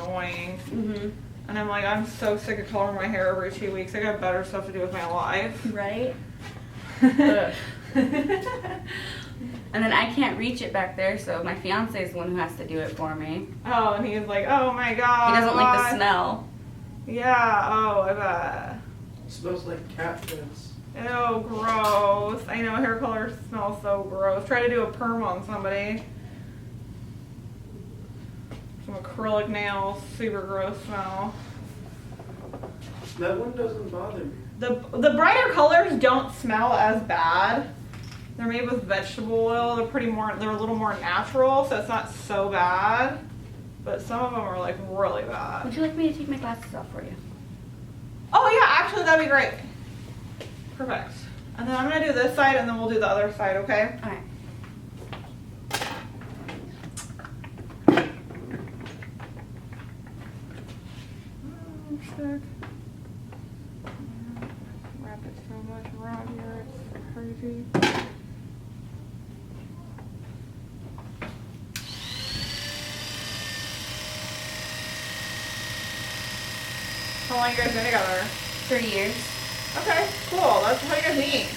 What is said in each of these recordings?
annoying. Mm-hmm. And I'm like, I'm so sick of coloring my hair every 2 weeks. I got better stuff to do with my life. Right? And then I can't reach it back there, so my fiance is the one who has to do it for me. Oh, and he's like, oh my god. He doesn't like the smell. Yeah, oh, I bet. It smells like cat piss. Ew, gross. I know, hair color smells so gross. Try to do a perm on somebody. Some acrylic nails, super gross smell. That one doesn't bother me. The brighter colors don't smell as bad. They're made with vegetable oil. They're a little more natural, so it's not so bad. But some of them are like really bad. Would you like me to take my glasses off for you? Oh yeah, actually that'd be great. Perfect. And then I'm gonna do this side and then we'll do the other side, okay? Alright. Sick. Wrap it so much around here, it's crazy. How long you guys been together? 3 years. Okay, cool. That's how you guys meet.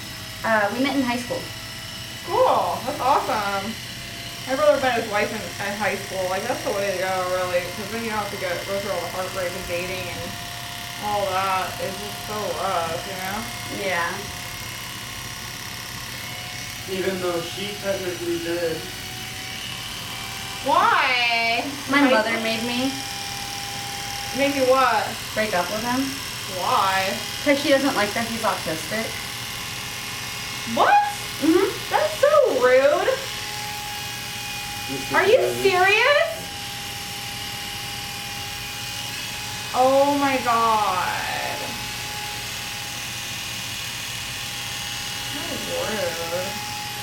We met in high school. Cool. That's awesome. My brother met his wife in high school. Like, that's the way to go, really. Because then you don't have to go through all the heartbreak and dating and all that. It's just so rough, you know? Yeah. Even though she technically did. Why? My mother made me Make you what? break up with him. Why? Because she doesn't like that he's autistic. What? Mm-hmm. That's so rude. Are you serious? Oh my god. That is rude.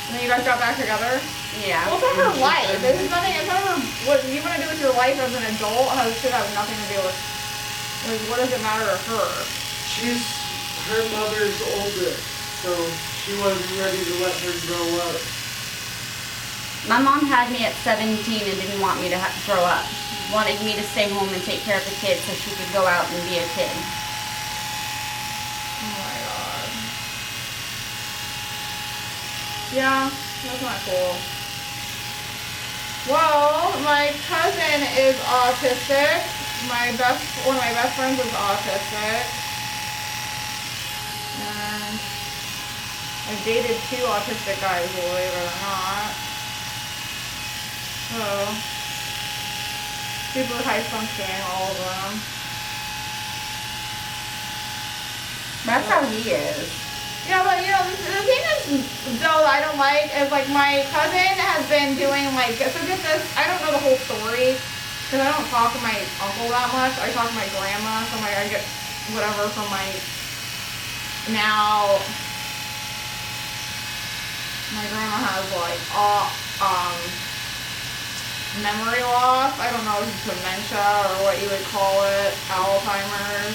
And then you guys got back together? Yeah. Well, it's not her life. It's nothing. It's not her. What you want to do with your life as an adult should have nothing to do with. Like, what does it matter to her? Her mother's older, so she wasn't ready to let her grow up. My mom had me at 17 and didn't want me to grow up. Wanted me to stay home and take care of the kids so she could go out and be a kid. Oh my god. Yeah, that's not cool. Well, my cousin is autistic. One of my best friends is autistic. And I've dated 2 autistic guys, believe it or not. So, super high functioning, all of them. That's how he is. Yeah, but you know, the thing is, though, I don't like is like my cousin has been doing like, so get this, I don't know the whole story, because I don't talk to my uncle that much. I talk to my grandma, so I get whatever from my, now, my grandma has like, memory loss. I don't know if it's dementia or what you would call it, Alzheimer's.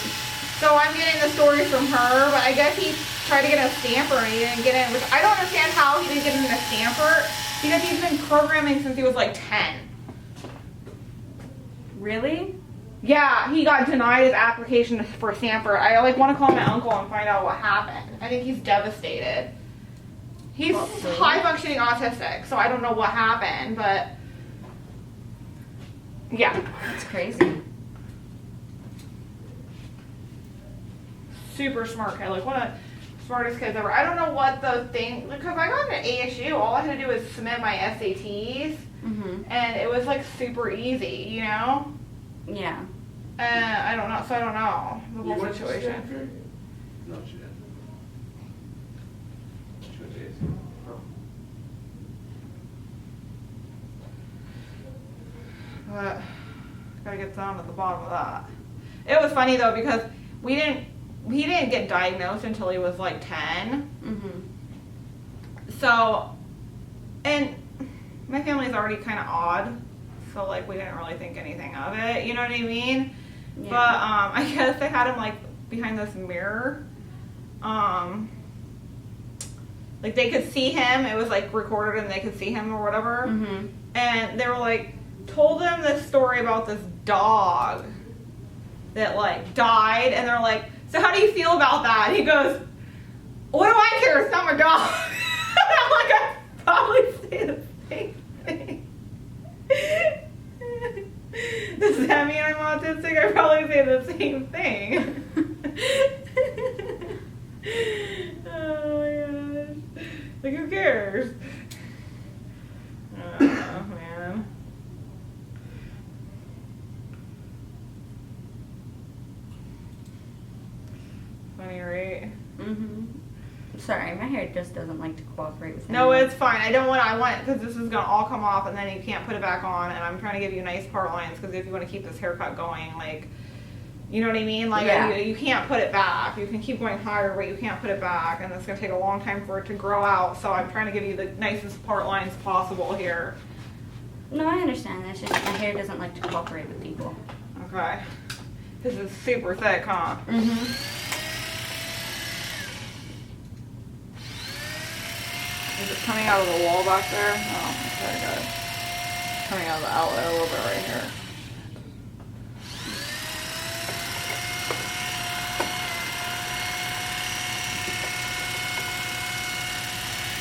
So I'm getting the story from her, but I guess he tried to get a stamper and he didn't get in, which I don't understand how he didn't get in a stamper, because he's been programming since he was like 10. Really? Yeah, he got denied his application for stamper. I like want to call my uncle and find out what happened. I think he's devastated. He's high functioning autistic, so I don't know what happened, but yeah. That's crazy. Super smart kid, like one of the smartest kids ever. I don't know what the thing, because I got into ASU, all I had to do was submit my SATs, and it was like super easy, you know? Yeah. I don't know, so I don't know the You whole went to situation. Stanford? No, she didn't. She went to ASU. Oh. But gotta get down at the bottom of that. It was funny though, because he didn't get diagnosed until he was like 10. So, and my family's already kind of odd, so like we didn't really think anything of it, you know what I mean? Yeah. But I guess they had him like behind this mirror. Like they could see him, it was like recorded and they could see him or whatever. And they were like, told him this story about this dog that like died, and they're like, so how do you feel about that? And he goes, what do I care? It's not my dog. I'm like, I probably say the same thing. Does that mean I'm autistic? I probably say the same thing. Oh my gosh. Like, who cares? Oh, man. Funny, right? Mm-hmm. Sorry, my hair just doesn't like to cooperate with me. No, it's fine. I want because this is gonna all come off, and then you can't put it back on. And I'm trying to give you nice part lines because if you want to keep this haircut going, like, you know what I mean? Like, yeah. you can't put it back. You can keep going higher, but you can't put it back, and it's gonna take a long time for it to grow out. So I'm trying to give you the nicest part lines possible here. No, I understand. It's just my hair doesn't like to cooperate with people. Okay. This is super thick, huh? Mm-hmm. Is it coming out of the wall back there? Oh, okay, good. Coming out of the outlet a little bit right here.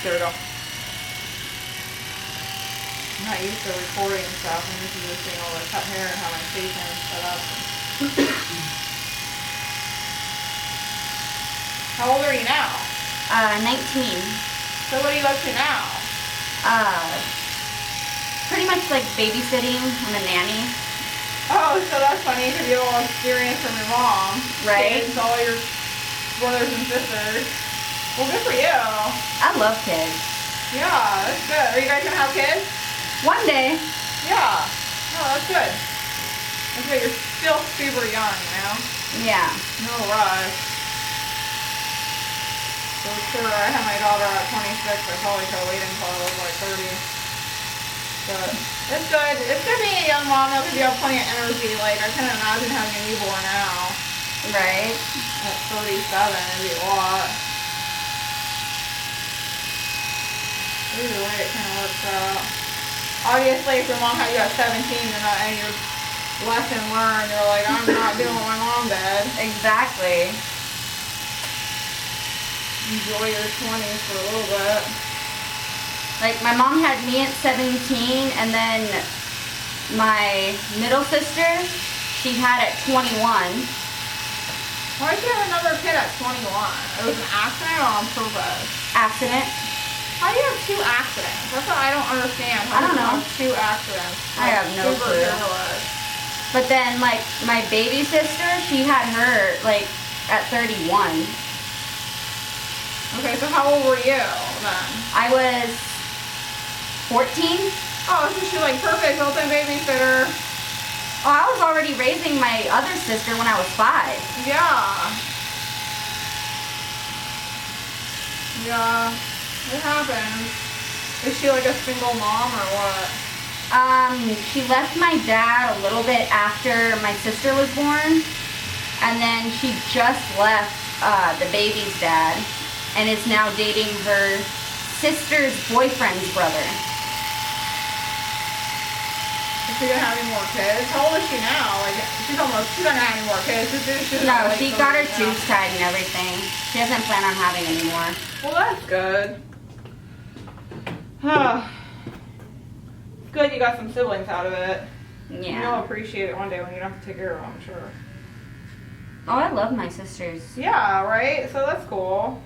There we go. I'm not used to recording stuff. I'm used to just seeing all the cut hair and how my face is set up. How old are you now? 19. So what are you up to now? Pretty much like babysitting. I'm a nanny. Oh, so that's funny because you have all experience from your mom. Right. Kids, all your brothers and sisters. Well, good for you. I love kids. Yeah, that's good. Are you guys gonna have kids? One day. Yeah. Oh, that's good. That's good. You're still super young, you know? Yeah. No rush. So sure, I had my daughter at 26. I probably could have waited until I was like 30. But it's good. It's good being a young mom though because you have plenty of energy. Like, I can't imagine having a newborn now. Right. At 37, it'd be a lot. Either way, it kind of works out. Obviously, if your mom had you at 17 and your lesson learned, you're like, I'm not doing what my mom did. Exactly. Enjoy your 20s for a little bit. Like, my mom had me at 17, and then my middle sister, she had at 21. Why did you have another kid at 21? It was an accident or on purpose? Accident. How do you have two accidents? That's what I don't understand. I don't know. How do you have two accidents? I have no super clue. careless. But then, like, my baby sister, she had her, like, at 31. Okay, so how old were you then? I was 14. Oh, so she's like perfect built-in babysitter. Oh, I was already raising my other sister when I was 5. Yeah. Yeah. It happens. Is she like a single mom or what? She left my dad a little bit after my sister was born, and then she just left the baby's dad, and is now dating her sister's boyfriend's brother. Is she gonna have any more kids? How old is she now? Like, she's not gonna have any more kids. No, she got her tubes tied and everything. She doesn't plan on having any more. Well, that's good. Good you got some siblings out of it. Yeah. You'll appreciate it one day when you don't have to take care of them, I'm sure. Oh, I love my sisters. Yeah, right? So that's cool.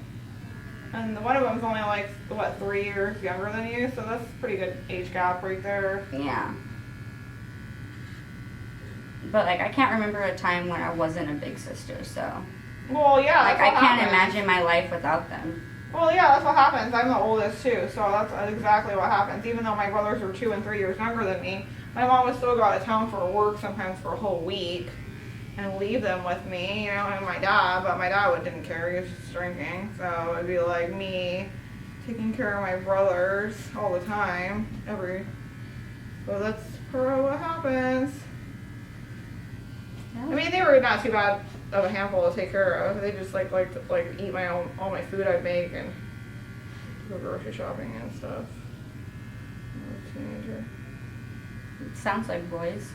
And one of them's only like, what, 3 years younger than you? So that's a pretty good age gap right there. Yeah. But, like, I can't remember a time when I wasn't a big sister, so. Well, yeah. Like, I can't imagine my life without them. Well, yeah, that's what happens. I'm the oldest, too, so that's exactly what happens. Even though my brothers are 2 and 3 years younger than me, my mom would still go out of town for work, sometimes for a whole week, and leave them with me, you know, and my dad, but my dad didn't care. He was just drinking, so it'd be like me taking care of my brothers all the time, so that's probably what happens. I mean, they were not too bad of a handful to take care of. They just like to eat all my food I'd make and go grocery shopping and stuff. I was a teenager. It sounds like boys.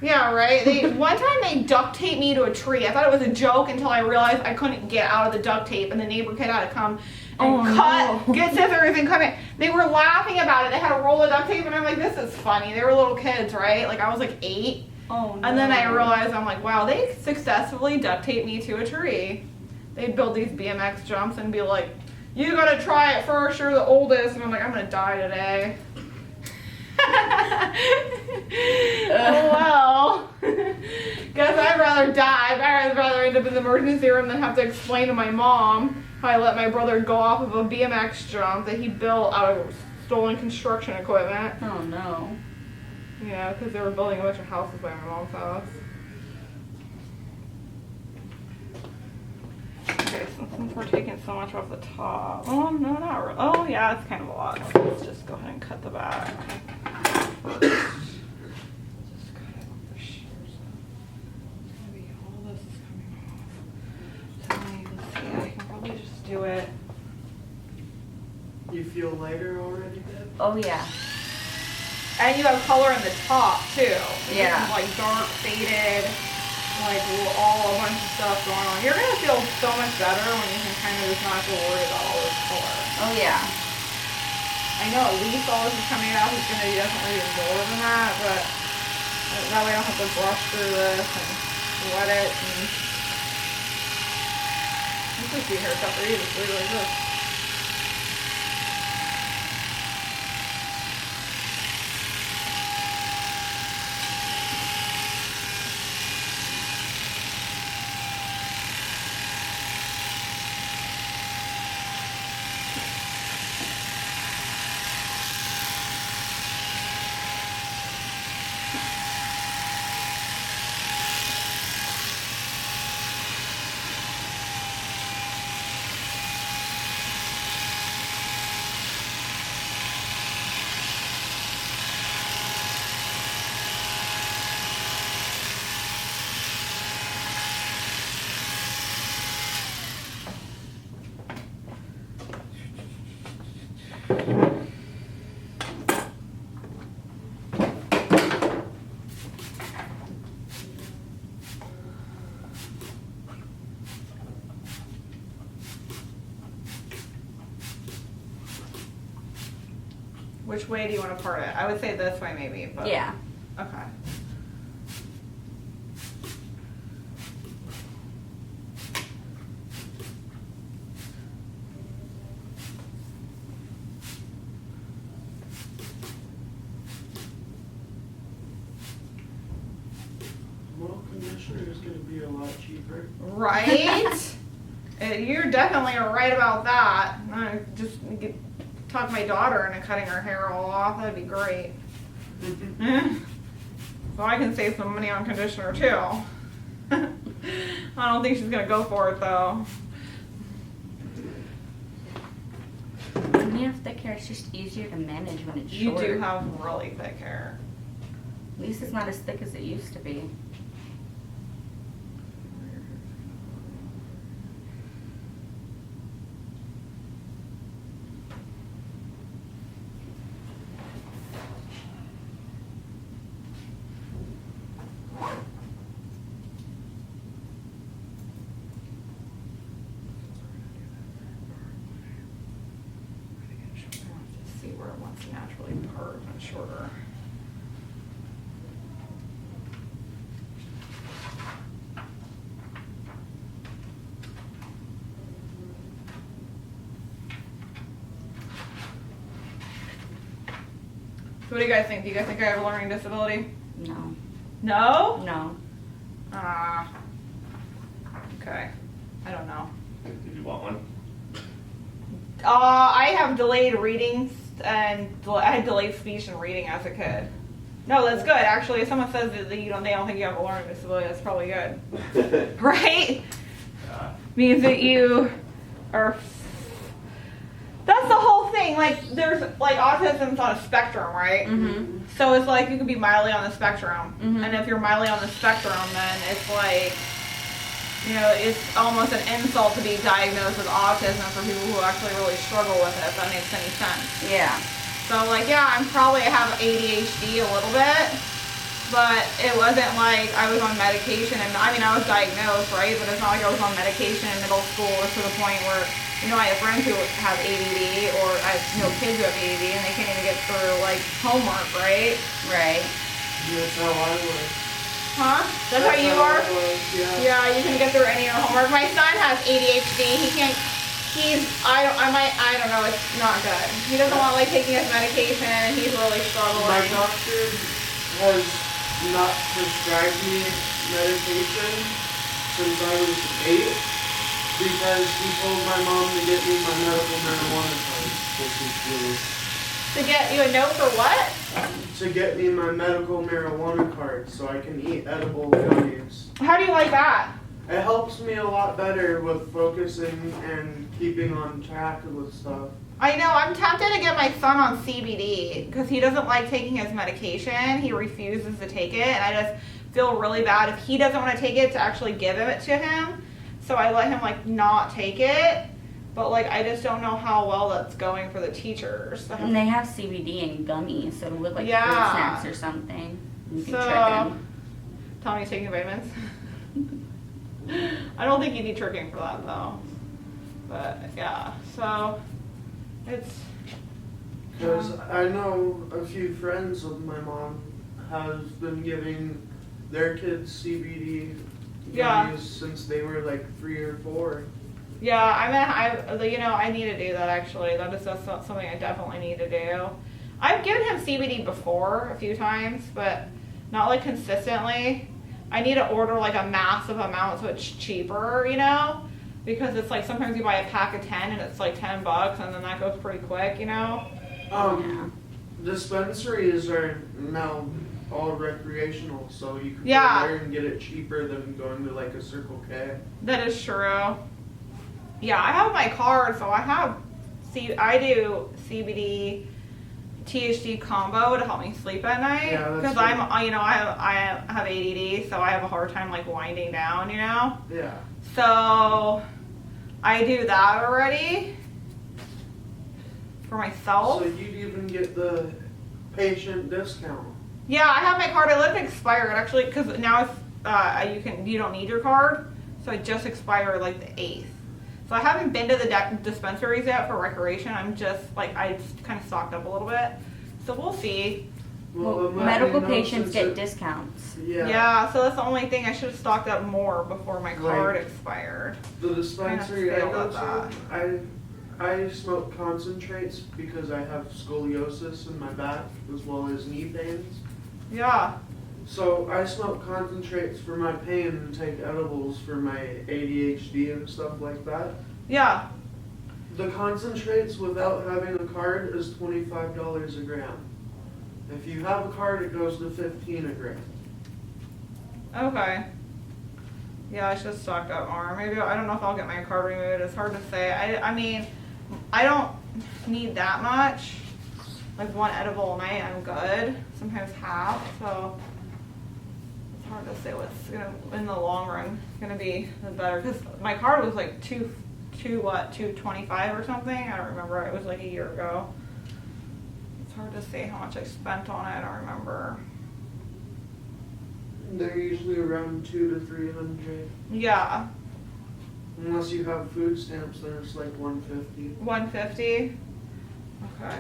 Yeah, right? One time they duct taped me to a tree. I thought it was a joke until I realized I couldn't get out of the duct tape, and the neighbor kid had to come and get scissors and cut it. They were laughing about it. They had a roll of duct tape, and I'm like, this is funny. They were little kids, right? Like, I was like 8. Oh, no. And then I realized, I'm like, wow, they successfully duct taped me to a tree. They'd build these BMX jumps and be like, you gotta try it first, you're the oldest. And I'm like, I'm gonna die today. Oh well. Guess I'd rather die. I'd rather end up in the emergency room than have to explain to my mom how I let my brother go off of a BMX jump that he built out of stolen construction equipment. Oh no. Yeah, because they were building a bunch of houses by my mom's house. Okay, since we're taking so much off the top. Oh, no, not really. Oh, yeah, it's kind of a lot. So let's just go ahead and cut the back first. Just cut it with the shears. It's going to be all this is coming off. So let's see, I can probably just do it. You feel lighter already, Deb? Oh yeah. And you have color in the top, too. Yeah. It's like dark, faded. Like all a bunch of stuff going on. You're gonna feel so much better when you can kind of just not have to worry about all this color. Oh yeah. I know at least all this is coming out is gonna be definitely more than that, but that way I don't have to brush through this and wet it. And this is the haircut for you. Just leave it like this. Which way do you want to part it? I would say this way maybe, but Yeah. okay. Well, conditioner is going to be a lot cheaper. Right? You're definitely right about that. I just talk my daughter into cutting her hair all off. That'd be great. So I can save some money on conditioner too. I don't think she's gonna go for it though. When you have thick hair, it's just easier to manage when it's You short. do have really thick hair. At least it's not as thick as it used to be. See where it wants to naturally part and shorter. So what do you guys think? Do you guys think I have a learning disability? No. No? No. Okay. I don't know. Did you want one? I have delayed reading and I had delayed speech and reading as a kid. No, that's good. Actually, if someone says that they don't think you have a learning disability, that's probably good. Right? Means that you are. That's the whole thing. Like, there's like autism's on a spectrum, right? Mm-hmm. So it's like you could be mildly on the spectrum, Mhm. and if you're mildly on the spectrum, then it's like, you know, it's almost an insult to be diagnosed with autism for people who actually really struggle with it. If that makes any sense. Yeah. So like, yeah, I probably have ADHD a little bit, but it wasn't like I was on medication. And I mean, I was diagnosed, right? But it's not like I was on medication in middle school or to the point where, you know, I have friends who have ADD, or I know kids who have ADD and they can't even get through like homework, right? Right. That's how I was. Huh? That's how you are? I was, yeah. Yeah, you can get through any of your homework. My son has ADHD. He can't. I don't know. It's not good. He doesn't want like taking his medication. He's really struggling. My doctor has not prescribed me medication since I was 8 because he told my mom to get me my medical marijuana card. To get you a note for what? To get me my medical marijuana card so I can eat edible gummies. How do you like that? It helps me a lot better with focusing and keeping on track with stuff. I know, I'm tempted to get my son on CBD because he doesn't like taking his medication. He refuses to take it, and I just feel really bad if he doesn't want to take it to actually give it to him. So I let him like not take it, but like I just don't know how well that's going for the teachers. And they have CBD in gummies, so it'll look like fruit Yeah. snacks or something. You can trick So, them. tell me he's taking vitamins. I don't think you need tricking for that though. But yeah, so it's. Because I know a few friends of my mom has been giving their kids CBD Yeah. gummies since they were like 3 or 4. Yeah, I need to do that actually. That's something I definitely need to do. I've given him CBD before a few times, but not like consistently. I need to order like a massive amount so it's cheaper, you know? Because it's like sometimes you buy a pack of 10 and it's like $10 and then that goes pretty quick, you know? Dispensaries are now all recreational, so you can Yeah. go there and get it cheaper than going to like a Circle K. That is true. Yeah, I have my card, so I do CBD THC combo to help me sleep at night. Yeah, that's because good. I have ADD, so I have a hard time like winding down, you know? Yeah. So I do that already for myself. So you'd even get the patient discount. Yeah, I have my card. I let it expire actually because now it's you don't need your card, so it just expired like the 8th. So I haven't been to the dispensaries yet for recreation. I'm just like I just kind of stocked up a little bit, so we'll see. Well, then medical let me know patients since get it- discounts. Yeah, so that's the only thing. I should have stocked up more before my card Right. expired. The dispensary I failed go at that. to, I smoke concentrates because I have scoliosis in my back as well as knee pains. Yeah. So I smoke concentrates for my pain and take edibles for my ADHD and stuff like that. Yeah. The concentrates without having a card is $25 a gram. If you have a card, it goes to $15 a gram. Okay. Yeah, I should have stocked up more. Maybe I don't know if I'll get my card removed. It's hard to say. I mean, I don't need that much. Like one edible a night, I'm good. Sometimes half. So it's hard to say what's gonna in the long run gonna be the better. Because my card was like 225 or something. I don't remember. It was like a year ago. It's hard to say how much I spent on it. I don't remember. They're usually around 200 to 300. Yeah. Unless you have food stamps, then it's like 150. 150. Okay.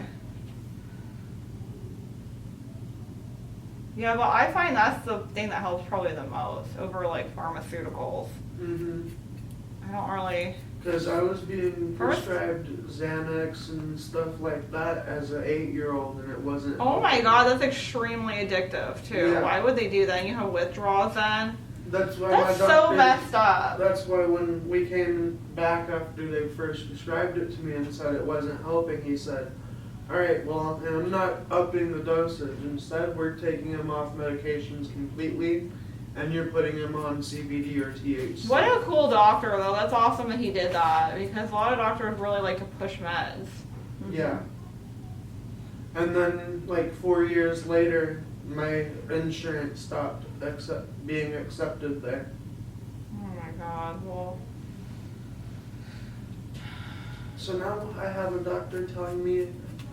Yeah, but I find that's the thing that helps probably the most over like pharmaceuticals. Mm-hmm. I don't really. Because I was being First- prescribed Xanax and stuff like that as an 8-year-old, and it wasn't. Oh my god, that's extremely addictive too. Yeah. Why would they do that? You have withdrawals then? That's why That's my so doctor. messed up. That's why when we came back after they first prescribed it to me and said it wasn't helping, he said, "All right, well, and I'm not upping the dosage. Instead, we're taking him off medications completely, and you're putting him on CBD or THC." What a cool doctor though. That's awesome that he did that because a lot of doctors really like to push meds. Yeah. And then, like 4 years later, my insurance stopped being accepted there. Oh my god. Well. So now I have a doctor telling me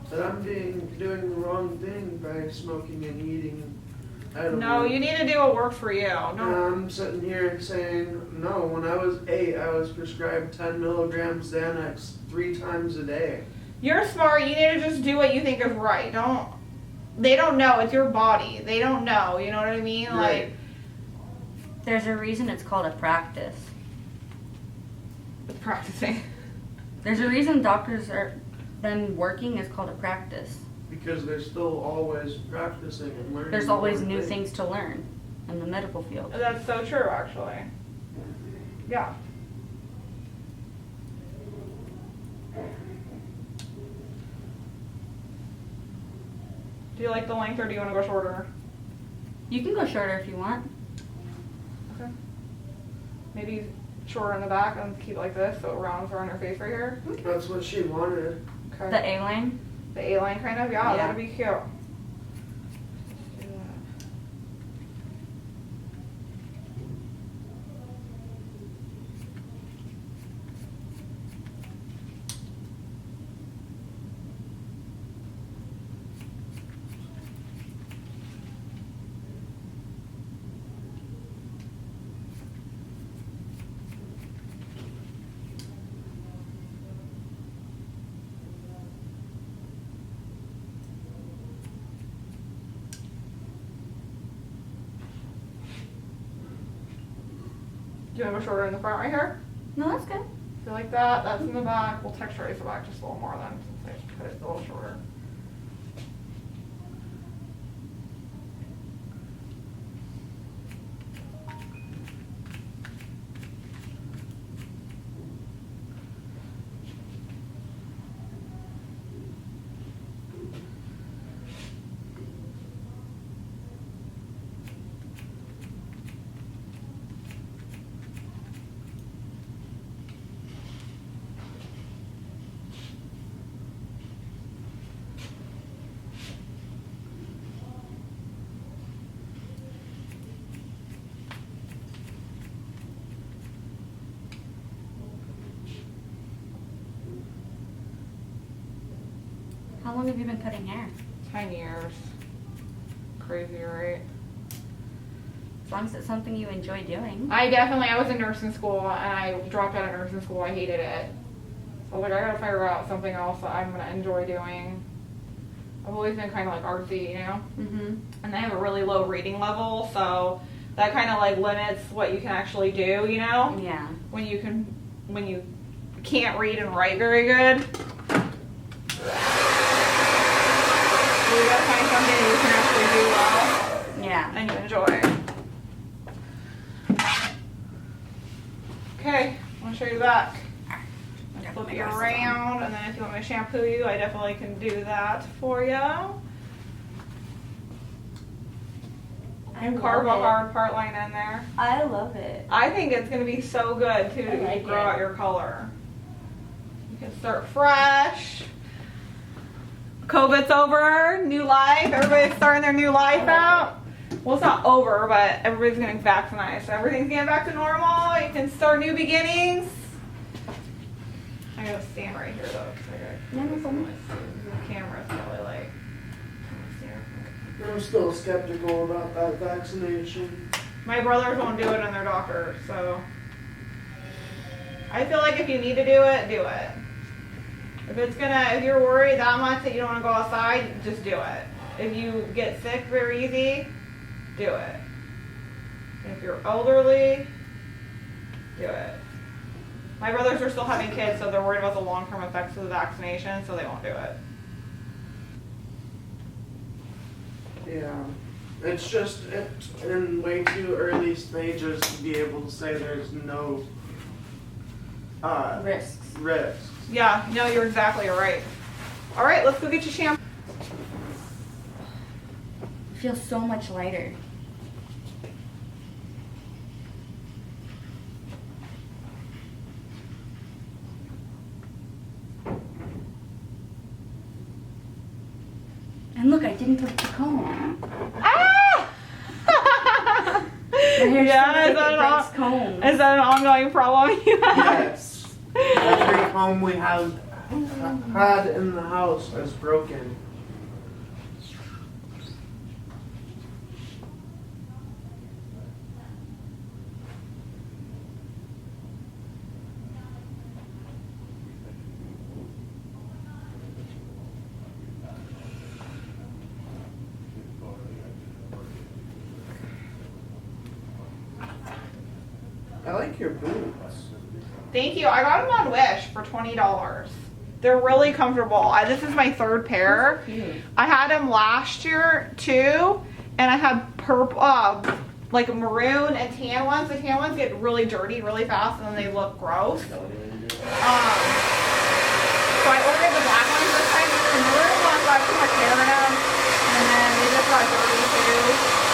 that I'm doing the wrong thing by smoking and eating edibles. No, you need to do what works for you. And No. I'm sitting here saying, no, when I was 8, I was prescribed 10 milligrams Xanax 3 times a day. You're smart. You need to just do what you think is right. They don't know. It's your body. They don't know. You know what I mean? Right. Like, There's a reason it's called a practice. practicing. There's a reason doctors are then working is called a practice. Because they're still always practicing and learning. There's always more new things to learn in the medical field. That's so true, actually. Yeah. Do you like the length or do you want to go shorter? You can go shorter if you want. Okay. Maybe shorter in the back and keep it like this so it rounds around your face right here. That's what she wanted. Okay. The A-line. The A-line kind of? Yeah, Yeah. that'd be cute. Do that. Do you want to go shorter in the front right here? No, that's good. Feel like that? That's in the back. We'll texturize the back just a little more then, since I cut it a little shorter. How long have you been cutting hair? 10 years. Crazy, right? As long as it's something you enjoy doing. I was in nursing school and I dropped out of nursing school. I hated it. So I was like, I gotta figure out something else that I'm gonna enjoy doing. I've always been kind of like artsy, you know? Mm-hmm. And I have a really low reading level, so that kind of like limits what you can actually do, you know? Yeah. When you can't read and write very good. So you gotta find something that you can actually do well Yeah. and you enjoy. Okay, I'm gonna show you the back. Flip you around, and then if you want me to shampoo you, I definitely can do that for you. And carve a hard part line in there. I love it. I think it's going to be so good too I to like grow it. out your color. You can start fresh. COVID's over, new life. Everybody's starting their new life out. Well, it's not over, but everybody's getting vaccinated, so everything's getting back to normal. You can start new beginnings. I gotta stand right here though, because Yeah, no problem. the camera's probably like. I'm still skeptical about that vaccination. My brothers won't do it and their doctors, so I feel like if you need to do it, do it. If you're worried that much that you don't want to go outside, just do it. If you get sick very easy, do it. If you're elderly, do it. My brothers are still having kids, so they're worried about the long-term effects of the vaccination, so they won't do it. Yeah. It's just in way too early stages to be able to say there's no Risks. risks. Yeah, no, you're exactly right. All right, let's go get you shampoo. It feels so much lighter. And look, I didn't put the comb. Ah! My hair's Yeah, so is thick that it an breaks combs. Is that an ongoing problem you have? Yes. Every home we have had in the house is broken. I like your boots. Thank you. I got them on Wish for $20. They're really comfortable. This is my third pair. I had them last year too, and I had purple, like maroon and tan ones. The tan ones get really dirty really fast, and then they look gross. So I ordered the black ones this time. The maroon ones got too much hair in them, and then they just got dirty too.